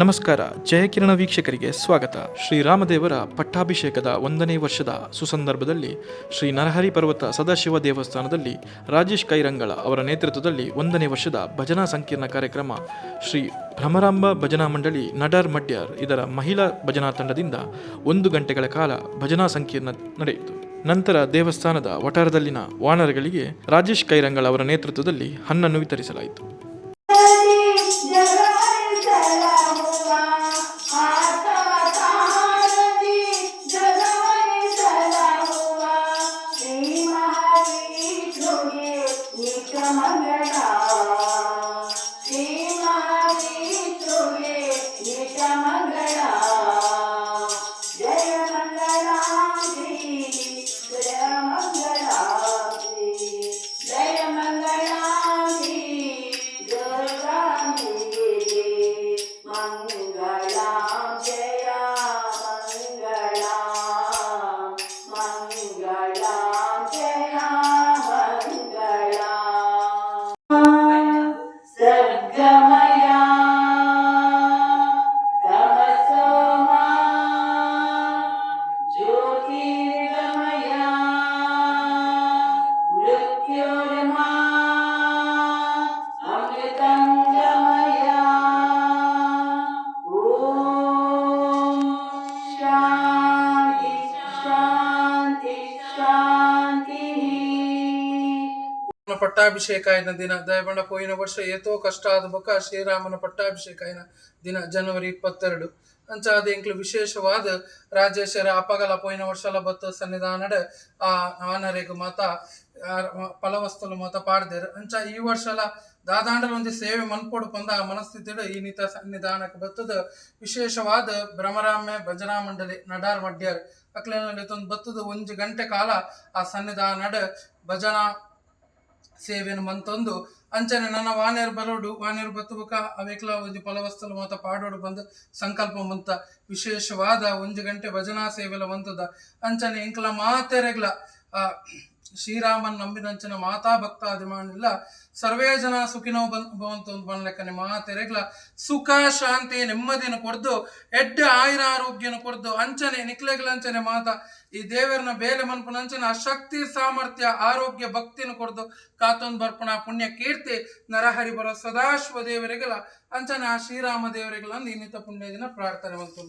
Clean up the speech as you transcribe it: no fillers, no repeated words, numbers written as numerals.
ನಮಸ್ಕಾರ. ಜಯಕಿರಣ ವೀಕ್ಷಕರಿಗೆ ಸ್ವಾಗತ. ಶ್ರೀರಾಮದೇವರ ಪಟ್ಟಾಭಿಷೇಕದ 1ನೇ ವರ್ಷದ ಸುಸಂದರ್ಭದಲ್ಲಿ ಶ್ರೀ ನರಹರಿ ಪರ್ವತ ಸದಾಶಿವ ದೇವಸ್ಥಾನದಲ್ಲಿ ರಾಜೇಶ್ ಕೈರಂಗಳ ಅವರ ನೇತೃತ್ವದಲ್ಲಿ 1ನೇ ವರ್ಷದ ಭಜನಾ ಸಂಕೀರ್ಣ ಕಾರ್ಯಕ್ರಮ ಶ್ರೀ ಭ್ರಮರಾಂಬ ಭಜನಾ ಮಂಡಳಿ ನಡಾರ್ ಮಡ್ಯಾರ್ ಇದರ ಮಹಿಳಾ ಭಜನಾ ತಂಡದಿಂದ 1 ಗಂಟೆಗಳ ಕಾಲ ಭಜನಾ ಸಂಕೀರ್ಣ ನಡೆಯಿತು. ನಂತರ ದೇವಸ್ಥಾನದ ವಠಾರದಲ್ಲಿನ ವಾನರಗಳಿಗೆ ರಾಜೇಶ್ ಕೈರಂಗಳ ಅವರ ನೇತೃತ್ವದಲ್ಲಿ ಹಣ್ಣನ್ನು ವಿತರಿಸಲಾಯಿತು. ಪಟ್ಟಾಭಿಷೇಕ ಆಯ್ನ ದಿನ ದಯಬಂಡ ಪೋಯಿನ ವರ್ಷ ಏತೋ ಕಷ್ಟ ಆದ ಬೊಕ್ಕ ಶ್ರೀರಾಮನ ಪಟ್ಟಾಭಿಷೇಕ ಆಯ್ನ ದಿನ ಜನವರಿ 22 ಅಂಚಾದ ಎಂಕ್ಲು ವಿಶೇಷವಾದ ರಾಜೇಶ್ವರ ಅಪಗಲ ಪೋಯಿನ ವರ್ಷಲ ಬತ್ತ ಸನ್ನಿಧಾನಡ ಆ ವಾನರೆಗು ಮಾತ ಫಲವಸ್ತುಲು ಮಾತ ಪಾಡ್ದೇರು ಅಂಚ ಈ ವರ್ಷಲ ದಾದಾಂಡಲ ಒಂದು ಸೇವೆ ಮನ್ಪೊಡು ಪಂದ ಆ ಮನಸ್ಥಿತಿಡು ಈ ನೀತ ಸನ್ನಿಧಾನಕ್ಕೆ ಬತ್ತದ ವಿಶೇಷವಾದ ಭ್ರಮರಾಂಬೆ ಭಜನಾ ಮಂಡಳಿ ನಡಾರ್ ಮಡ್ಯಾರ್ ಅಕ್ಲೇನಲ್ಲಿ ತಂದು ಬತ್ತದ 1 ಗಂಟೆ ಕಾಲ ಆ ಸನ್ನಿಧಾನಡ ಭಜನಾ ಸೇವೆಯನ್ನು ಮಂತೊಂದು ಅಂಚನೆ ನನ್ನ ವಾನೇರು ಬರೋಡು ವಾನೇರು ಬತ್ತುಬಕ ಅವೆಕ್ಲ ಒಂದು ಫಲವಸ್ತಲು ಮಾತ ಪಾಡೋಡು ಬಂದು ಸಂಕಲ್ಪ ಮಂತ ವಿಶೇಷವಾದ 1 ಗಂಟೆ ಭಜನಾ ಸೇವೆಲ ಮಂತದ ಅಂಚನೆ ಇಂಕ್ಲ ಮಾತೆರೆಗ್ಲ ಶ್ರೀರಾಮನ್ ನಂಬಿನಂಚನ ಮಾತಾ ಭಕ್ತ ಅಭಿಮಾನಿಲ್ಲ ಸರ್ವೇ ಜನ ಸುಖಿನೋ ಭವಂತು ಬನ್ಲೆಕ್ಕನೆ ಮಾತೆರೆಗ್ಲ ಸುಖ ಶಾಂತಿ ನೆಮ್ಮದಿನ ಕೊಡ್ದು ಎಡ್ಡ ಆಯುರ ಆರೋಗ್ಯನ ಕೊಡ್ದು ಅಂಚನೆ ನಿಕ್ಲೆಗ್ಲಂಚನೆ ಮಾತ ಈ ದೇವರನ್ನ ಬೇಲೆ ಮನ್ಪುನಂಚನ ಶಕ್ತಿ ಸಾಮರ್ಥ್ಯ ಆರೋಗ್ಯ ಭಕ್ತಿನ ಕೊಡ್ದು ಕಾತೊಂದು ಬರ್ಪಣ ಪುಣ್ಯ ಕೀರ್ತಿ ನರಹರಿ ಬರೋ ಸದಾಶಿವ ದೇವರಿಗೆಲ್ಲ ಅಂಚನೆ ಆ ಶ್ರೀರಾಮ ದೇವರಿಗೆಲ್ಲ ಇನ್ನಿತ ಪುಣ್ಯ ದಿನ ಪ್ರಾರ್ಥನೆ ಬಂತು.